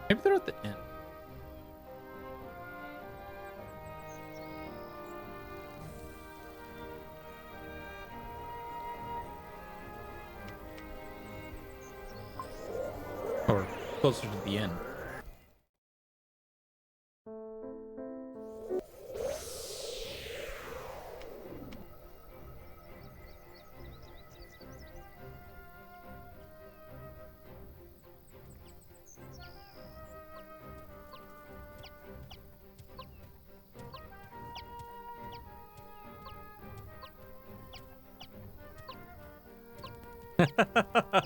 Maybe they're at the end. Or closer to the end.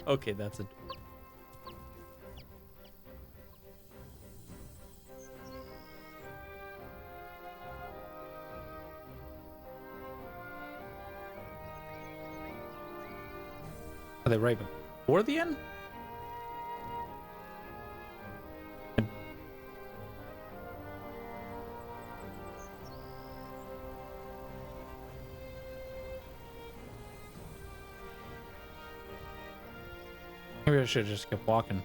Okay, that's it. Are they right before the end? Maybe I should have just kept walking.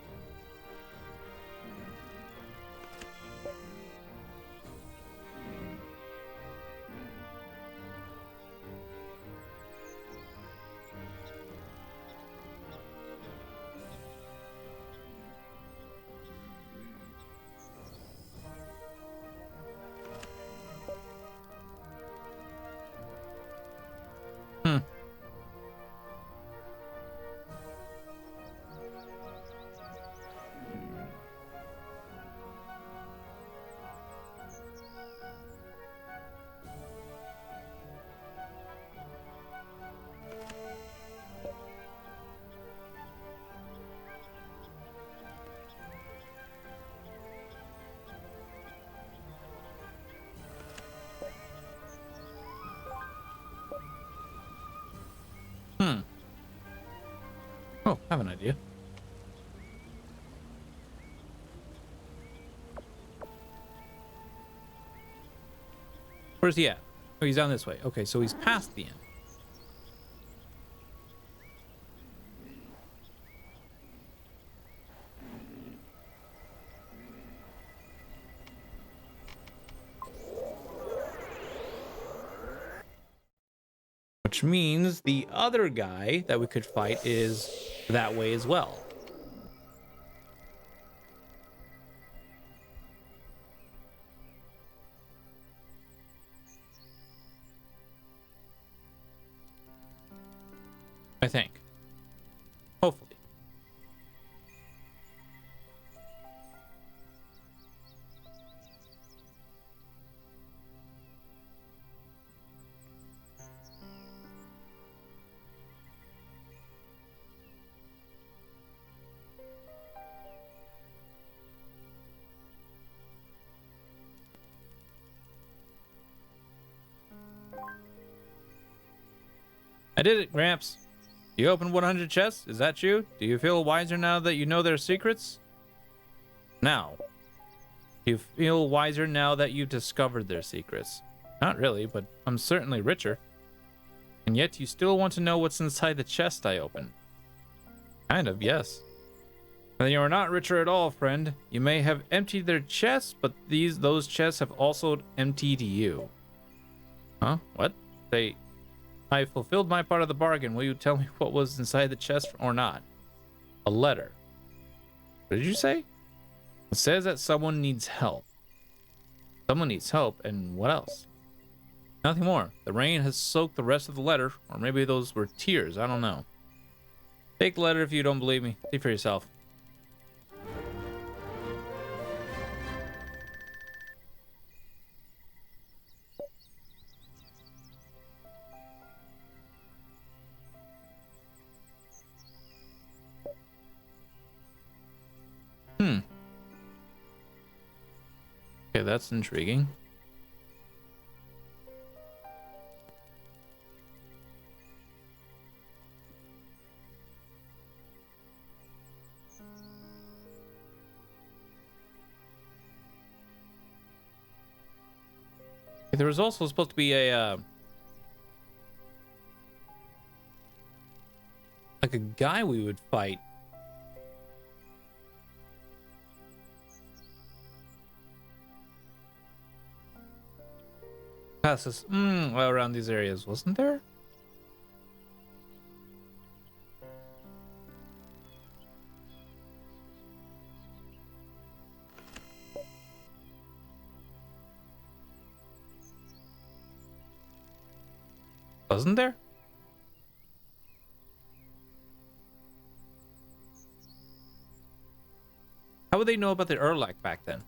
Hmm. Hmm. Oh, I have an idea. Where's he at? Oh, he's down this way. Okay, so he's past the end. Which means the other guy that we could fight is that way as well. I think. Hopefully. I did it, Gramps. You opened 100 chests? Is that you? Do you feel wiser now that you know their secrets? Now. Do you feel wiser now that you've discovered their secrets? Not really, but I'm certainly richer. And yet you still want to know what's inside the chest I opened. Kind of, yes. Then you are not richer at all, friend. You may have emptied their chests, but those chests have also emptied you. Huh? What? I fulfilled my part of the bargain. Will you tell me what was inside the chest or not? A letter. What did you say? It says that someone needs help. Someone needs help, and what else? Nothing more. The rain has soaked the rest of the letter, or maybe those were tears. I don't know. Take the letter if you don't believe me. See for yourself. Okay, that's intriguing. There was also supposed to be a like a guy we would fight. Passes well, around these areas, wasn't there? Wasn't there? How would they know about the Urlak back then?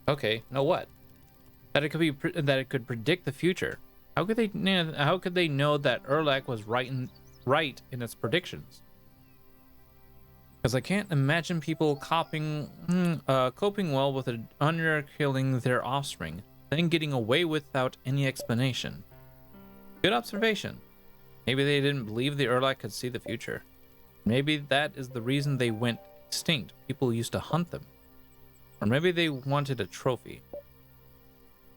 Okay, know what? That it could be that it could predict the future. How could they? How could they know that Urlak was right in its predictions? Because I can't imagine people coping well with an Unrare killing their offspring, then getting away without any explanation. Good observation. Maybe they didn't believe the Urlak could see the future. Maybe that is the reason they went extinct. People used to hunt them. Or maybe they wanted a trophy.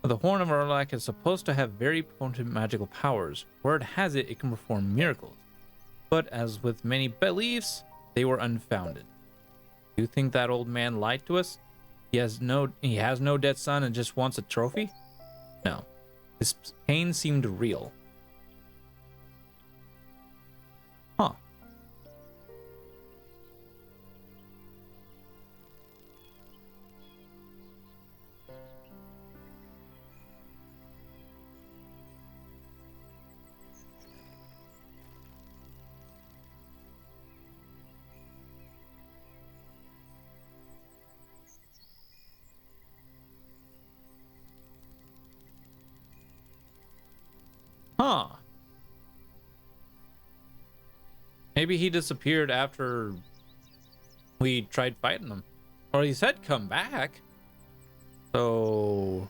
The Horn of Urlak is supposed to have very potent magical powers. Word has it, it can perform miracles. But as with many beliefs, they were unfounded. Do you think that old man lied to us? He has no dead son and just wants a trophy? No. His pain seemed real. Huh. Huh. Maybe he disappeared after we tried fighting him. Or he said come back. So...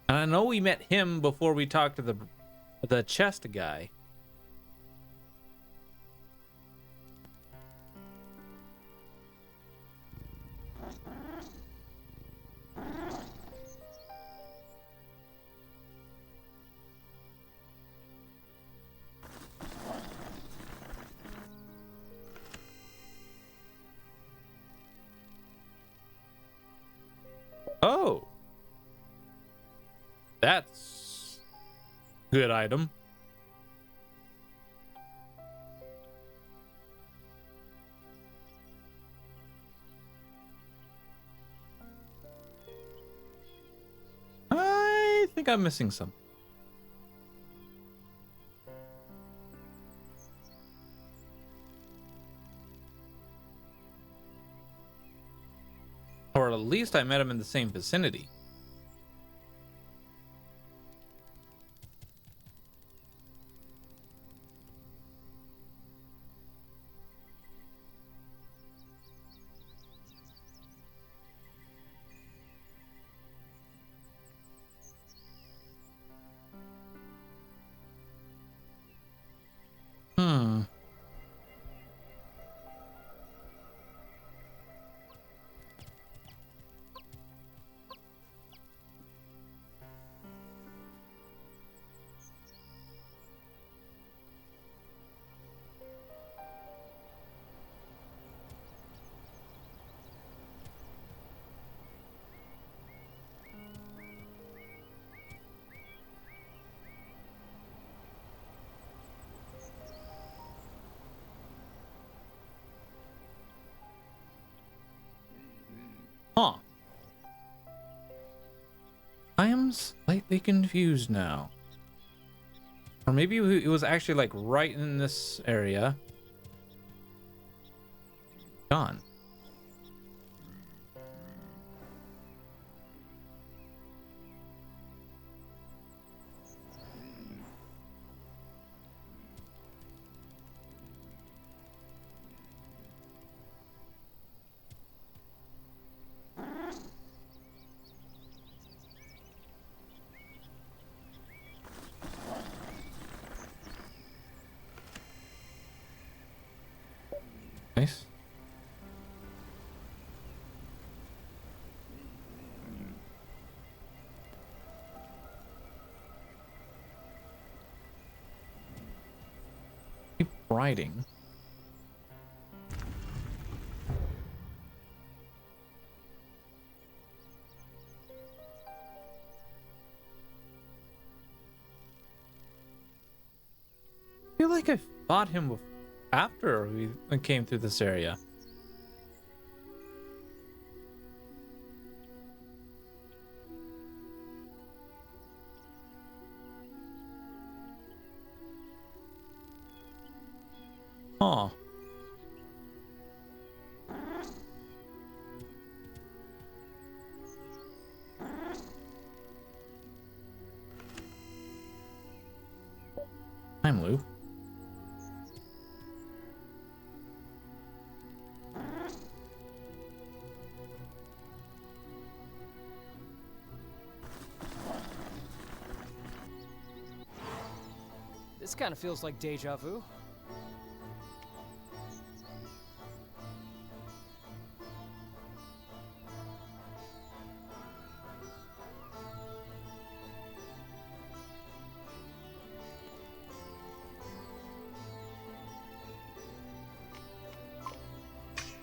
And I know we met him before we talked to the chest guy. Oh. That's good item. I think I'm missing some. Or at least I met him in the same vicinity. Hmm. Huh. I am slightly confused now. Or maybe it was actually like right in this area. Gone. Nice. Keep riding. like I fought him after we came through this area. Huh. Time loop. This kind of feels like deja vu.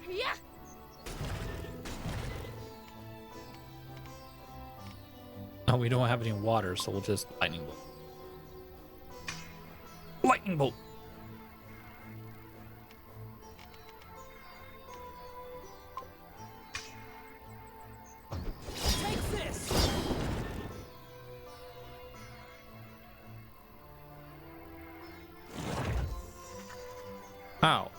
Yeah. Oh, we don't have any water, so we'll just lightning bolt. Lightning bolt. Take this! Ow.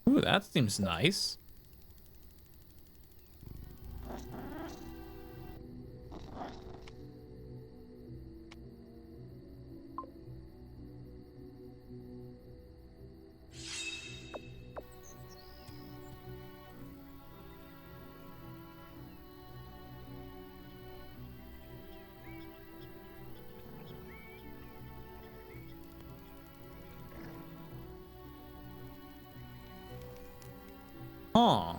Ooh, that seems nice. Huh.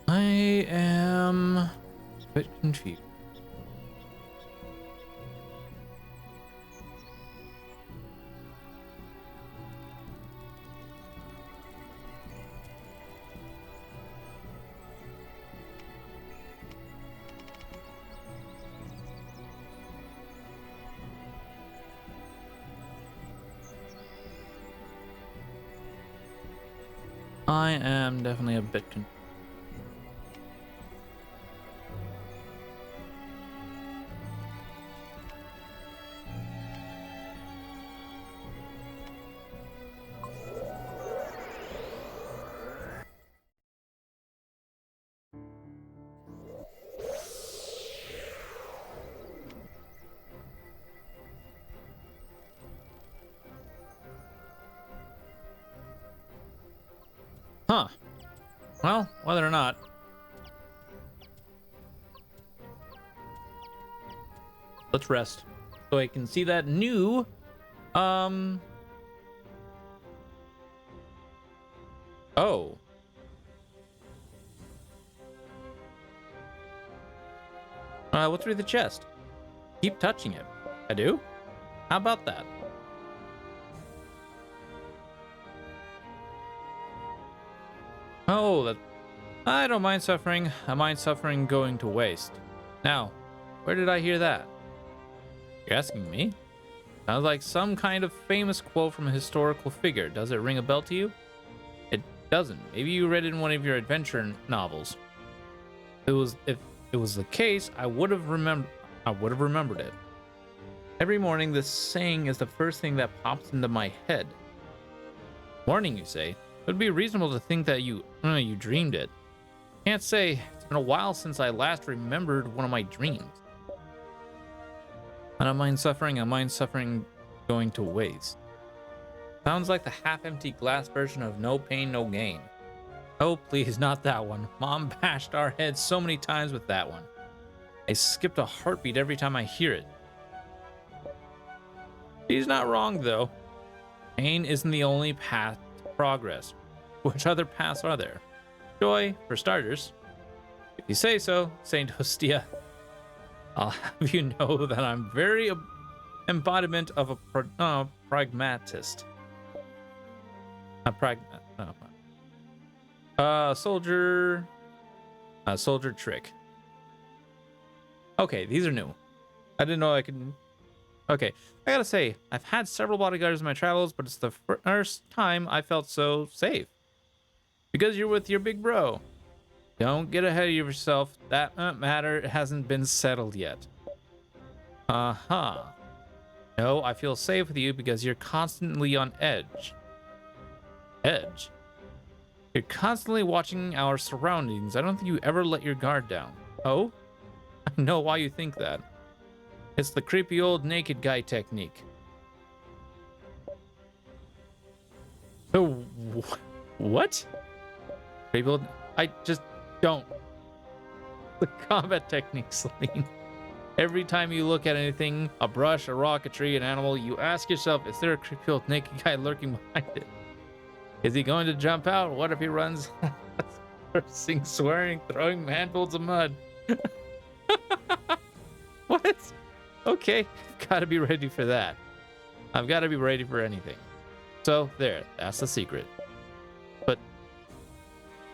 I am a bit confused. I am definitely a bit confused. Huh. Well, whether or not. Let's rest. So I can see that new, oh. What's through the chest? Keep touching it. I do? How about that? Oh, that... I don't mind suffering. I mind suffering going to waste. Now, where did I hear that? You're asking me? Sounds like some kind of famous quote from a historical figure. Does it ring a bell to you? It doesn't. Maybe you read it in one of your adventure novels. If it was the case, I would have remembered it. Every morning, this saying is the first thing that pops into my head. Morning, you say? It would be reasonable to think that you you dreamed it. Can't say. It's been a while since I last remembered one of my dreams. I don't mind suffering going to waste. Sounds like the half-empty glass version of No Pain, No Gain. Oh, please, not that one. Mom bashed our heads so many times with that one. I skipped a heartbeat every time I hear it. She's not wrong, though. Pain isn't the only path to progress. Which other paths are there? Joy, for starters. If you say so, Saint Hostia. I'll have you know that I'm very embodiment of a pragmatist. Soldier trick. Okay, these are new. I didn't know I could. Okay, I gotta say, I've had several bodyguards in my travels, but it's the first time I felt so safe. Because you're with your big bro. Don't get ahead of yourself. That matter hasn't been settled yet. Uh-huh. No, I feel safe with you because you're constantly on edge. Edge? You're constantly watching our surroundings. I don't think you ever let your guard down. Oh? I know why you think that. It's the creepy old naked guy technique. So, what? Creepy old... I just don't. The combat technique, Celine. Every time you look at anything, a brush, a rock, a tree, an animal, you ask yourself, is there a creepy old naked guy lurking behind it? Is he going to jump out? What if he runs cursing, swearing, throwing handfuls of mud? What? Okay, gotta be ready for that. I've got to be ready for anything. So, there, that's the secret. But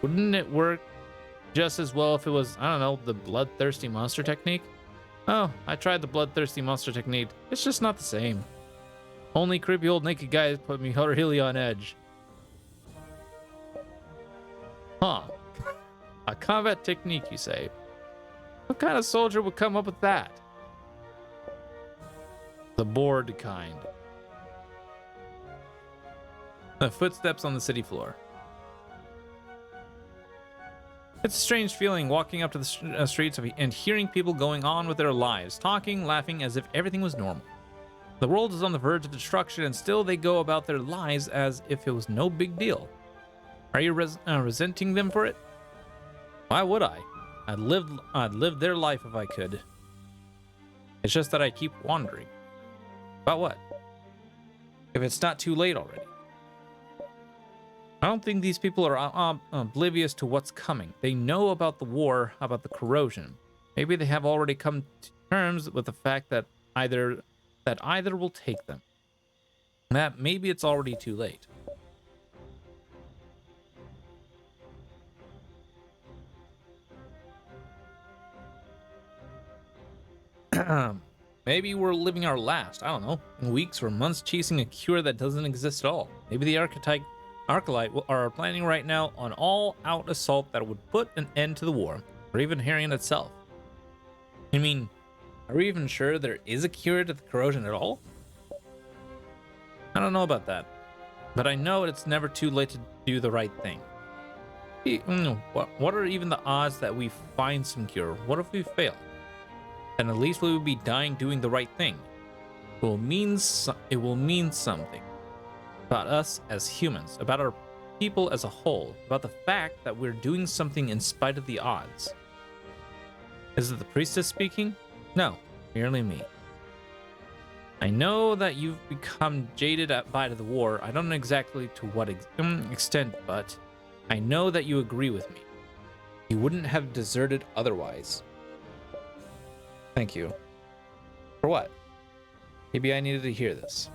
wouldn't it work just as well if it was, I don't know, the bloodthirsty monster technique? Oh, I tried the bloodthirsty monster technique. It's just not the same. Only creepy old naked guys put me really on edge. Huh. A combat technique, you say? What kind of soldier would come up with that? The bored kind. The footsteps on the city floor. It's a strange feeling walking up to the streets and hearing people going on with their lives, talking, laughing as if everything was normal. The world is on the verge of destruction and still they go about their lives as if it was no big deal. Are you resenting them for it? Why would I? I'd live their life if I could. It's just that I keep wandering. About what? If it's not too late already. I don't think these people are oblivious to what's coming. They know about the war, about the corrosion. Maybe they have already come to terms with the fact that either will take them. That maybe it's already too late. Maybe we're living our last, I don't know, weeks or months chasing a cure that doesn't exist at all. Maybe the Acolyte are planning right now on all-out assault that would put an end to the war, or even Harian itself. I mean, are we even sure there is a cure to the corrosion at all? I don't know about that, but I know it's never too late to do the right thing. What are even the odds that we find some cure? What if we fail? Then at least we will be dying doing the right thing. It will mean something about us as humans, about our people as a whole, about the fact that we're doing something in spite of the odds. Is it the priestess speaking? No, merely me. I know that you've become jaded by the war. I don't know exactly to what extent, but I know that you agree with me. You wouldn't have deserted otherwise. Thank you. For what? Maybe I needed to hear this.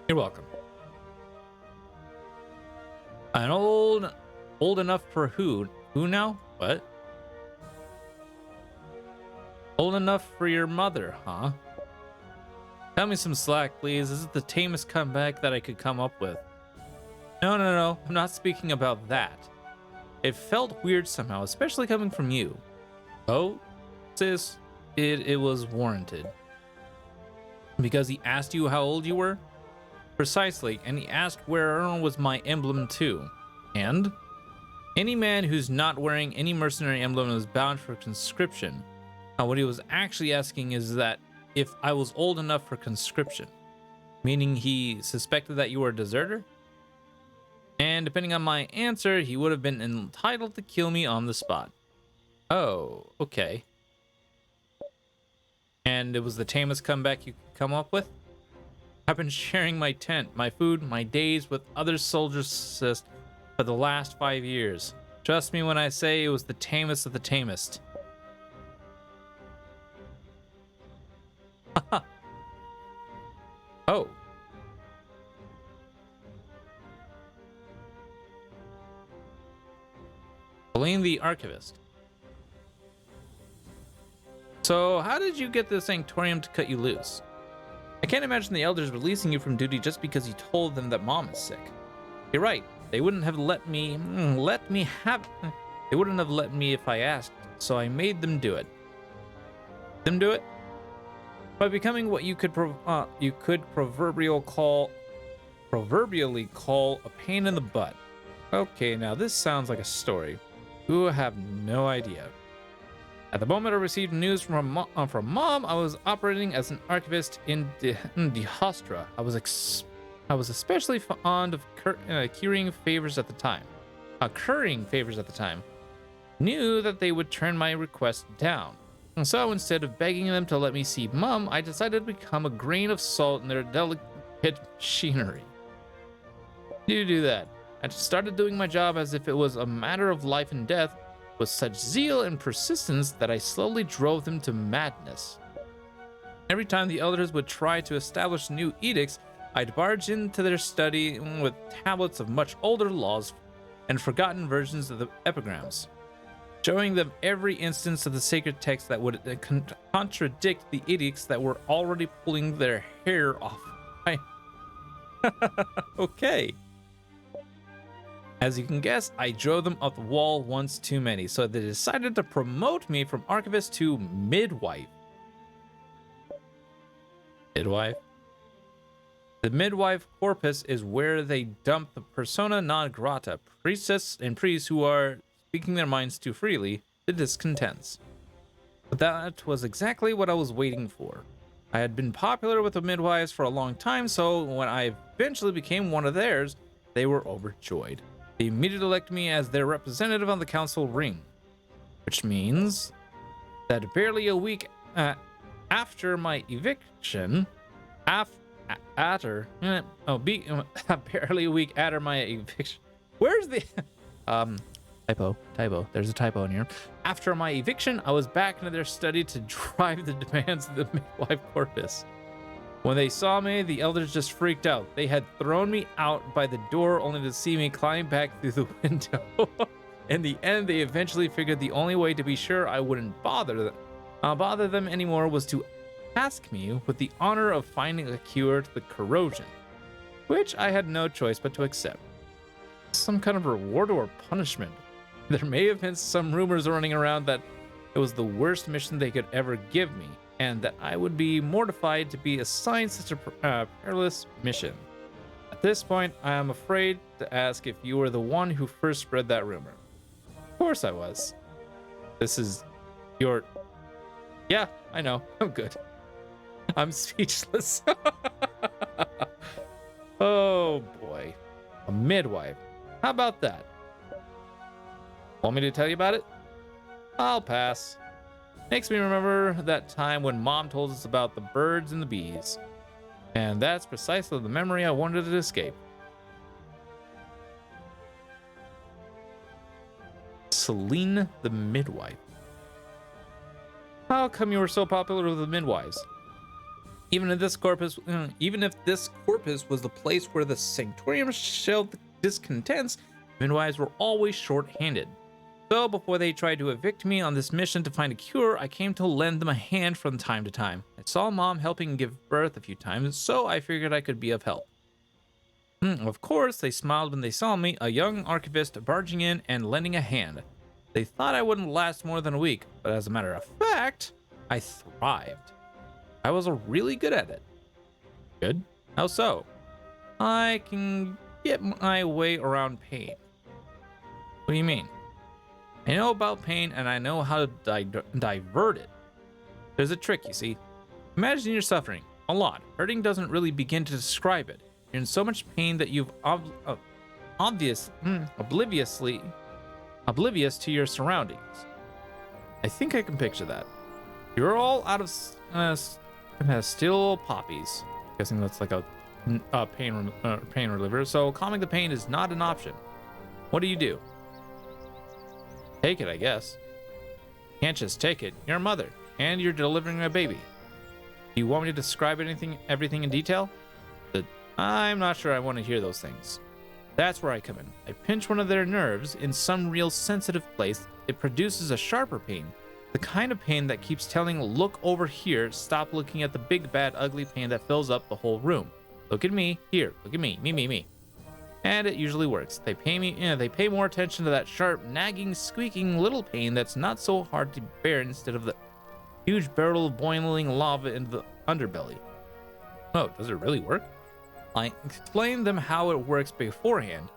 You're welcome. An old enough for who? Who now? What? Old enough for your mother, huh? Cut me some slack, please. This is the tamest comeback that I could come up with. No. I'm not speaking about that. It felt weird somehow, especially coming from you. Oh, sis, it was warranted. Because he asked you how old you were? Precisely, and he asked where was my emblem too. And Any man who's not wearing any mercenary emblem is bound for conscription. Now, what he was actually asking is that if I was old enough for conscription, meaning he suspected that you were a deserter. And depending on my answer, he would have been entitled to kill me on the spot. Oh, okay. And it was the tamest comeback you could come up with? I've been sharing my tent, my food, my days with other soldiers for the last 5 years. Trust me when I say it was the tamest of the tamest. Oh. Blaine the Archivist. So, how did you get the Sanctorium to cut you loose? I can't imagine the elders releasing you from duty just because you told them that Mom is sick. You're right. They wouldn't have let me They wouldn't have let me if I asked, so I made them do it. Them do it? By becoming what you could proverbially call a pain in the butt. Okay, now this sounds like a story. You have no idea. At the moment I received news from Mom, I was operating as an archivist in Dihastra. I was especially fond of currying favors at the time. Knew that they would turn my request down. And so instead of begging them to let me see Mom, I decided to become a grain of salt in their delicate machinery. You do that. I started doing my job as if it was a matter of life and death, with such zeal and persistence that I slowly drove them to madness. Every time the elders would try to establish new edicts, I'd barge into their study with tablets of much older laws and forgotten versions of the epigrams, showing them every instance of the sacred text that would contradict the edicts that were already pulling their hair off. Okay. As you can guess, I drove them up the wall once too many, so they decided to promote me from archivist to midwife. Midwife? The midwife corpus is where they dump the persona non grata, priestess and priests who are speaking their minds too freely, the discontents. But that was exactly what I was waiting for. I had been popular with the midwives for a long time, so when I eventually became one of theirs, they were overjoyed. They immediately elected me as their representative on the council ring, which means that barely a week after my eviction, barely a week after my eviction, where's the typo? There's a typo in here. After my eviction, I was back into their study to drive the demands of the midwife corpus. When they saw me, the elders just freaked out. They had thrown me out by the door only to see me climb back through the window. In the end, they eventually figured the only way to be sure I wouldn't bother them anymore was to task me with the honor of finding a cure to the corrosion, which I had no choice but to accept. Some kind of reward or punishment. There may have been some rumors running around that it was the worst mission they could ever give me, and that I would be mortified to be assigned such a perilous mission. At this point, I am afraid to ask if you were the one who first spread that rumor. Of course I was. This is your... Yeah, I know. I'm good. I'm speechless. Oh boy. A midwife. How about that? Want me to tell you about it? I'll pass. Makes me remember that time when Mom told us about the birds and the bees. And that's precisely the memory I wanted to escape. Celine the midwife. How come you were so popular with the midwives? Even if this corpus was the place where the Sanctorium shelved discontents, midwives were always short-handed. So before they tried to evict me on this mission to find a cure, I came to lend them a hand from time to time. I saw Mom helping give birth a few times, so I figured I could be of help. Of course, they smiled when they saw me, a young archivist barging in and lending a hand. They thought I wouldn't last more than a week, but as a matter of fact, I thrived. I was really good at it. Good? How so? I can get my way around pain. What do you mean? I know about pain and I know how to divert it. There's a trick, you see. Imagine you're suffering a lot. Hurting doesn't really begin to describe it. You're in so much pain that you've oblivious to your surroundings. I think I can picture that. You're all out of still poppies. Guessing that's like a pain reliever. So calming the pain is not an option. What do? Take it, I guess. Can't just take it. You're a mother, and you're delivering a baby. Do you want me to describe everything in detail? I'm not sure I want to hear those things. That's where I come in. I pinch one of their nerves in some real sensitive place. It produces a sharper pain. The kind of pain that keeps telling, look over here, stop looking at the big, bad, ugly pain that fills up the whole room. Look at me, here, look at me, me. And it usually works. They pay more attention to that sharp, nagging, squeaking little pain that's not so hard to bear instead of the huge barrel of boiling lava in the underbelly. Oh, does it really work? I explain them how it works beforehand.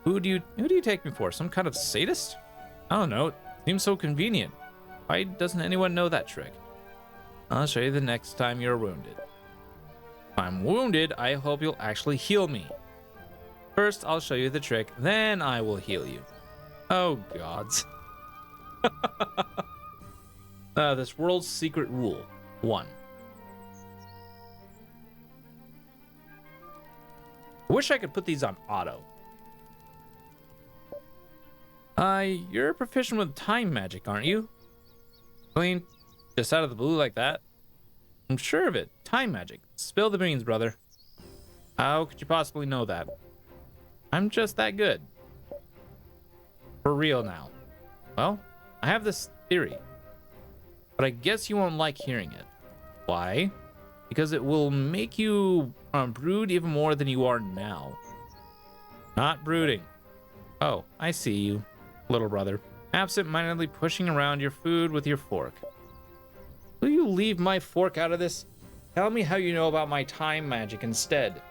Who do you take me for? Some kind of sadist? I don't know. It seems so convenient. Why doesn't anyone know that trick? I'll show you the next time you're wounded. If I'm wounded, I hope you'll actually heal me. First, I'll show you the trick, then I will heal you. Oh, gods. This world's secret rule. 1. I wish I could put these on auto. You're proficient with time magic, aren't you? Clean? Just out of the blue like that? I'm sure of it. Time magic. Spill the beans, brother. How could you possibly know that? I'm just that good. For real now. Well, I have this theory. But I guess you won't like hearing it. Why? Because it will make you brood even more than you are now. Not brooding. Oh, I see you, little brother. Absent-mindedly pushing around your food with your fork. Will you leave my fork out of this? Tell me how you know about my time magic instead.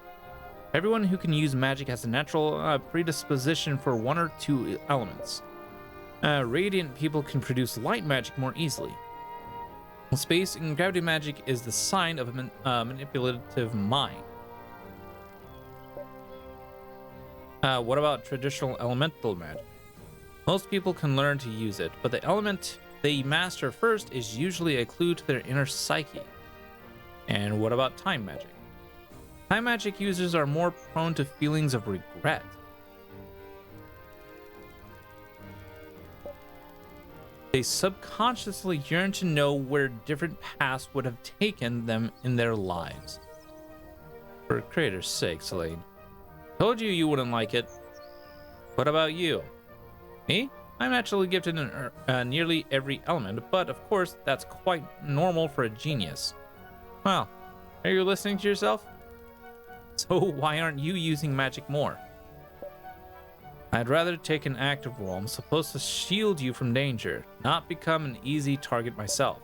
Everyone who can use magic has a natural predisposition for one or two elements. Radiant people can produce light magic more easily. Space and gravity magic is the sign of a manipulative mind. What about traditional elemental magic? Most people can learn to use it, but the element they master first is usually a clue to their inner psyche. And what about time magic? Time magic users are more prone to feelings of regret. They subconsciously yearn to know where different paths would have taken them in their lives. For creator's sake, Slade. Told you you wouldn't like it. What about you? Me? I'm naturally gifted in nearly every element, but of course that's quite normal for a genius. Well, are you listening to yourself? So why aren't you using magic more? I'd rather take an active role. I'm supposed to shield you from danger, not become an easy target myself.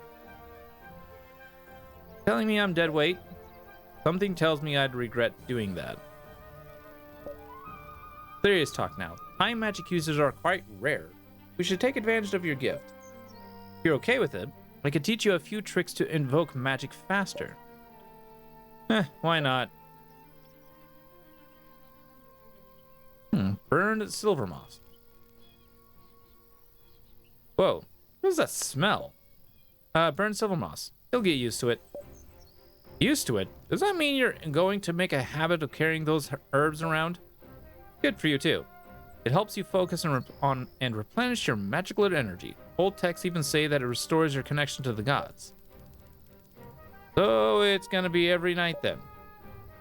Telling me I'm dead weight? Something tells me I'd regret doing that. Serious talk now. Time magic users are quite rare. We should take advantage of your gift. If you're okay with it, I could teach you a few tricks to invoke magic faster. Why not? Burned silver moss. Whoa, what does that smell? Burned silver moss. You'll get used to it. Used to it? Does that mean you're going to make a habit of carrying those herbs around? Good for you too. It helps you focus and replenish your magical energy. Old texts even say that it restores your connection to the gods. So it's gonna be every night then.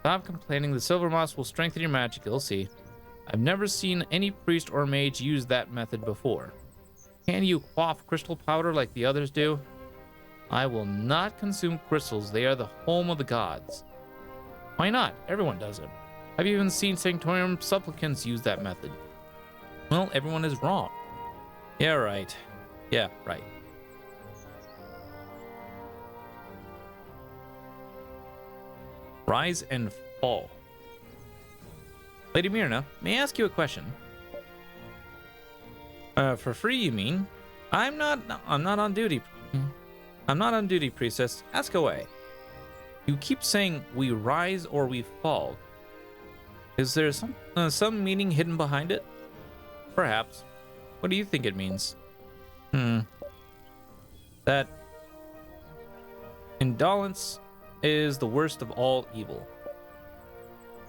Stop complaining. The silver moss will strengthen your magic. You'll see. I've never seen any priest or mage use that method before. Can you quaff crystal powder like the others do? I will not consume crystals. They are the home of the gods. Why not? Everyone does it. I've even seen sanctorium supplicants use that method. Well, everyone is wrong. Yeah, right. Yeah, right. Rise and fall. Lady Myrna, may I ask you a question? For free, you mean? I'm not on duty. I'm not on duty, priestess. Ask away. You keep saying we rise or we fall. Is there some meaning hidden behind it? Perhaps. What do you think it means? That indolence is the worst of all evil.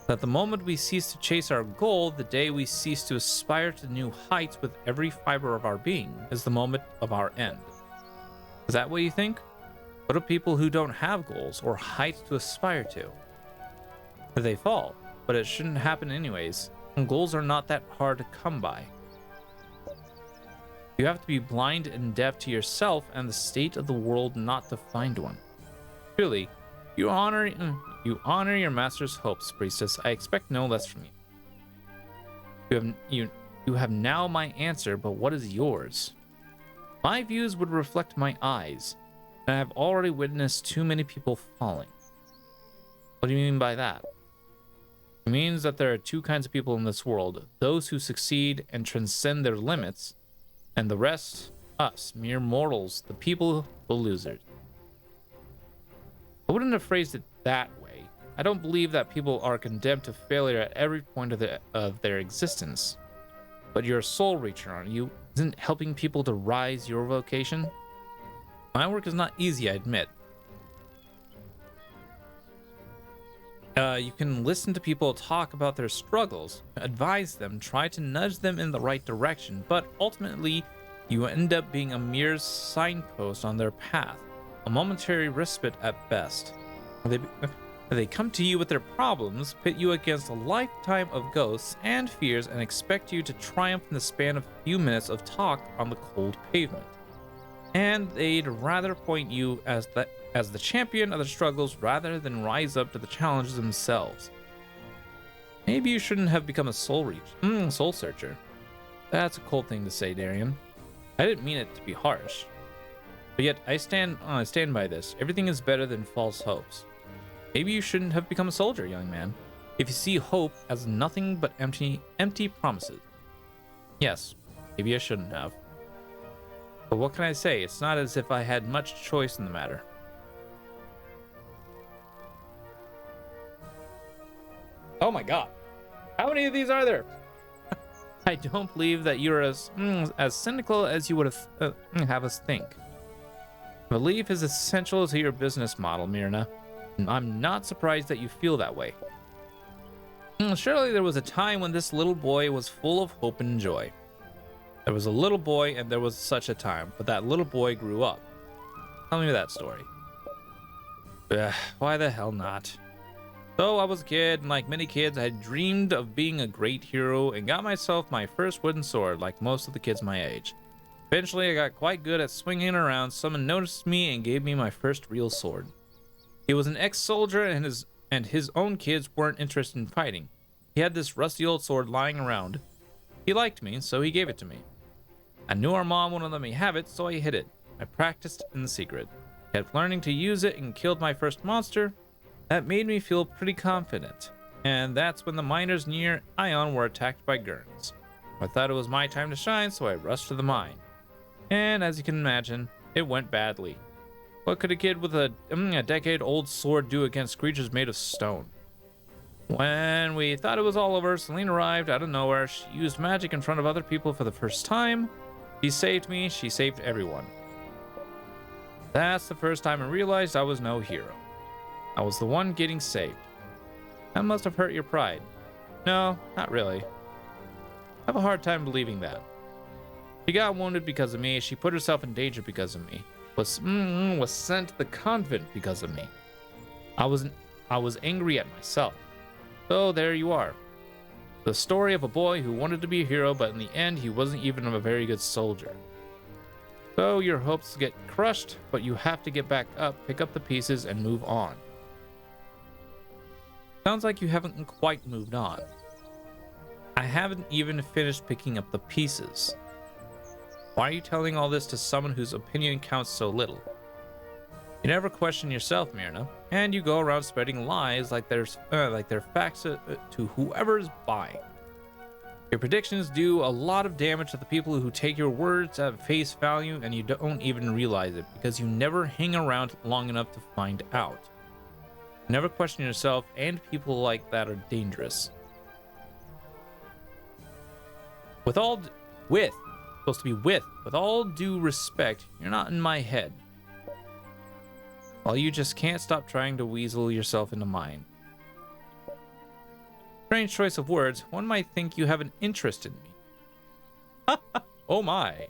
That the moment we cease to chase our goal, the day we cease to aspire to new heights with every fiber of our being, is the moment of our end. Is that what you think? What do people who don't have goals or heights to aspire to? They fall, but it shouldn't happen anyways. And goals are not that hard to come by. You have to be blind and deaf to yourself and the state of the world not to find one. Truly, you honor your master's hopes, priestess. I expect no less from you. You have now my answer, but what is yours? My views would reflect my eyes, and I have already witnessed too many people falling. What do you mean by that? It means that there are two kinds of people in this world: those who succeed and transcend their limits, and the rest, us, mere mortals, the people, the losers. I wouldn't have phrased it that way. I don't believe that people are condemned to failure at every point of their existence. But you're a soul reacher, aren't you? Isn't helping people to rise your vocation? My work is not easy, I admit. You can listen to people talk about their struggles, advise them, try to nudge them in the right direction, but ultimately, you end up being a mere signpost on their path, a momentary respite at best. They come to you with their problems, pit you against a lifetime of ghosts and fears, and expect you to triumph in the span of a few minutes of talk on the cold pavement. And they'd rather point you as the champion of the struggles rather than rise up to the challenges themselves. Maybe you shouldn't have become a soul searcher. That's a cold thing to say, Darian. I didn't mean it to be harsh. But yet, I stand by this. Everything is better than false hopes. Maybe you shouldn't have become a soldier, young man, if you see hope as nothing but empty promises. Yes, maybe I shouldn't have. But what can I say? It's not as if I had much choice in the matter. Oh my god. How many of these are there? I don't believe that you're as cynical as you would have us think. Belief is essential to your business model, Myrna. I'm not surprised that you feel that way. Surely there was a time when this little boy was full of hope and joy. There was a little boy and there was such a time, but that little boy grew up. Tell me that story. Why the hell not? So I was a kid, and like many kids, I dreamed of being a great hero and got myself my first wooden sword like most of the kids my age. Eventually I got quite good at swinging it around. Someone noticed me and gave me my first real sword. He was an ex-soldier and his own kids weren't interested in fighting. He had this rusty old sword lying around. He liked me, so he gave it to me. I knew our mom wouldn't let me have it, so I hid it. I practiced in secret. Kept learning to use it and killed my first monster. That made me feel pretty confident. And that's when the miners near Ion were attacked by Gurns. I thought it was my time to shine, so I rushed to the mine. And as you can imagine, it went badly. What could a kid with a decade-old sword do against creatures made of stone? When we thought it was all over, Celine arrived out of nowhere. She used magic in front of other people for the first time. She saved me. She saved everyone. That's the first time I realized I was no hero. I was the one getting saved. That must have hurt your pride. No, not really. I have a hard time believing that. She got wounded because of me. She put herself in danger because of me. Was sent to the convent because of me. I was angry at myself. So there you are. The story of a boy who wanted to be a hero, but in the end he wasn't even a very good soldier. So your hopes get crushed, but you have to get back up, pick up the pieces, and move on. Sounds like you haven't quite moved on. I haven't even finished picking up the pieces. Why are you telling all this to someone whose opinion counts so little? You never question yourself, Myrna, and you go around spreading lies like they're facts to whoever's buying. Your predictions do a lot of damage to the people who take your words at face value, and you don't even realize it because you never hang around long enough to find out. Never question yourself, and people like that are dangerous. With all due respect, you're not in my head. Well, you just can't stop trying to weasel yourself into mine. Strange choice of words. One might think you have an interest in me. Oh my.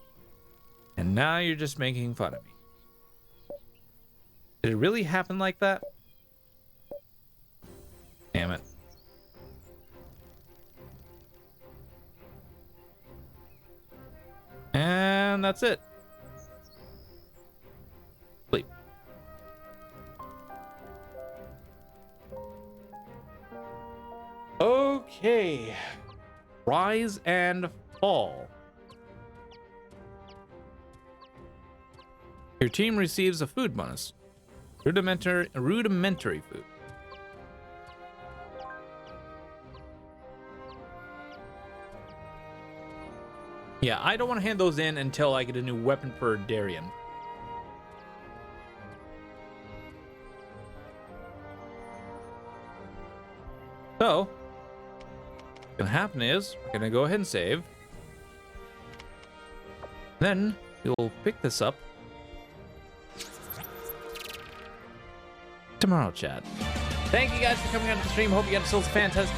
And now you're just making fun of me. Did it really happen like that? Damn it. And that's it. Sleep. Okay. Rise and fall. Your team receives a food bonus. Rudimentary food. Yeah, I don't want to hand those in until I get a new weapon for Darien. So, what's gonna happen is we're gonna go ahead and save. Then you'll pick this up tomorrow, chat. Thank you guys for coming out to the stream. Hope you got yourselves fantastic.